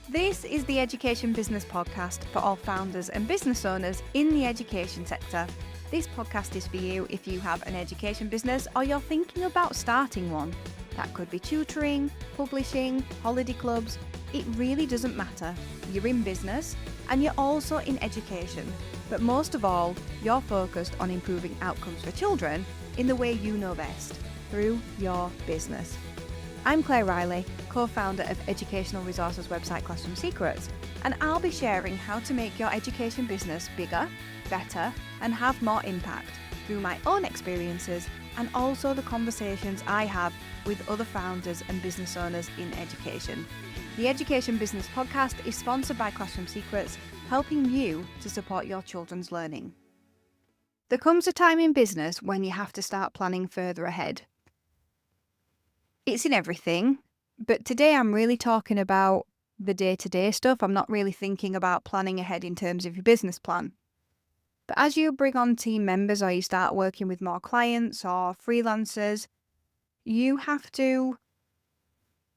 This is the Education Business Podcast for all founders and business owners in the education sector. This podcast is for you if you have an education business or you're thinking about starting one. That could be tutoring, publishing, holiday clubs. It really doesn't matter. You're in business and you're also in education. But most of all, you're focused on improving outcomes for children in the way you know best, through your business. I'm Claire Riley, co-founder of educational resources website Classroom Secrets, and I'll be sharing how to make your education business bigger, better, and have more impact through my own experiences and also the conversations I have with other founders and business owners in education. The Education Business Podcast is sponsored by Classroom Secrets, helping you to support your children's learning. There comes a time in business when you have to start planning further ahead. It's in everything, but today I'm really talking about the day-to-day stuff. I'm not really thinking about planning ahead in terms of your business plan. But as you bring on team members or you start working with more clients or freelancers, you have to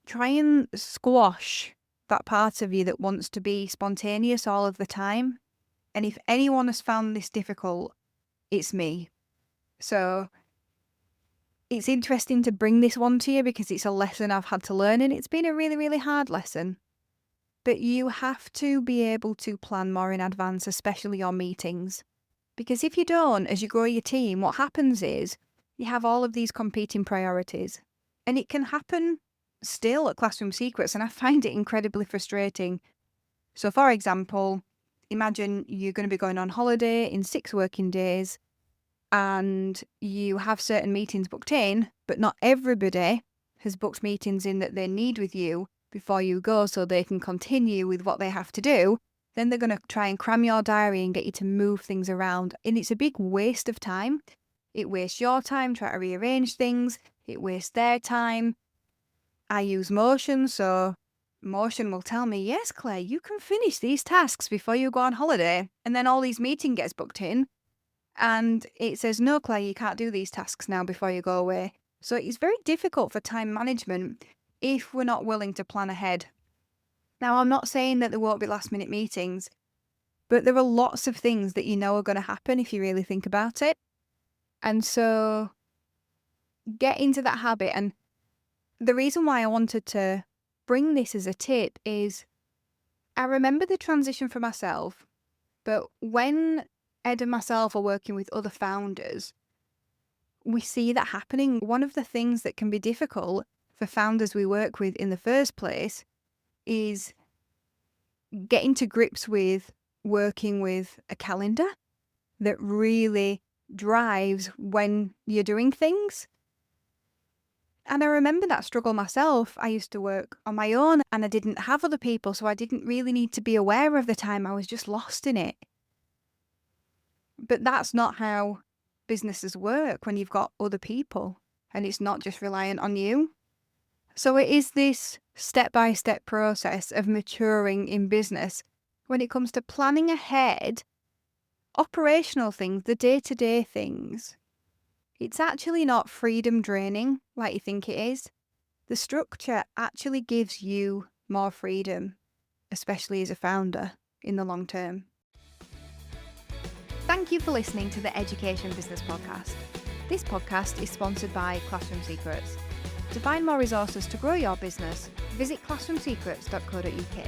try and squash that part of you that wants to be spontaneous all of the time. And if anyone has found this difficult, it's me. So it's interesting to bring this one to you because it's a lesson I've had to learn and it's been a really, really hard lesson. But you have to be able to plan more in advance, especially your meetings. Because if you don't, as you grow your team, what happens is you have all of these competing priorities. And it can happen still at Classroom Secrets, and I find it incredibly frustrating. So for example, imagine you're going to be going on holiday in 6 working days, and you have certain meetings booked in, but not everybody has booked meetings in that they need with you before you go so they can continue with what they have to do. Then they're going to try and cram your diary and get you to move things around. And it's a big waste of time. It wastes your time trying to rearrange things. It wastes their time. I use Motion, so Motion will tell me, yes, Claire, you can finish these tasks before you go on holiday. And then all these meetings gets booked in. And it says, no, Claire, you can't do these tasks now before you go away. So it's very difficult for time management if we're not willing to plan ahead. Now, I'm not saying that there won't be last minute meetings, but there are lots of things that you know are going to happen if you really think about it. And so get into that habit. And the reason why I wanted to bring this as a tip is I remember the transition for myself, but when Ed and myself are working with other founders, we see that happening. One of the things that can be difficult for founders we work with in the first place is getting to grips with working with a calendar that really drives when you're doing things. And I remember that struggle myself. I used to work on my own and I didn't have other people, so I didn't really need to be aware of the time. I was just lost in it. But that's not how businesses work when you've got other people and it's not just reliant on you. So it is this step-by-step process of maturing in business when it comes to planning ahead, operational things, the day-to-day things. It's actually not freedom draining like you think it is. The structure actually gives you more freedom, especially as a founder in the long term. Thank you for listening to the Education Business Podcast. This podcast is sponsored by Classroom Secrets. To find more resources to grow your business, visit classroomsecrets.co.uk.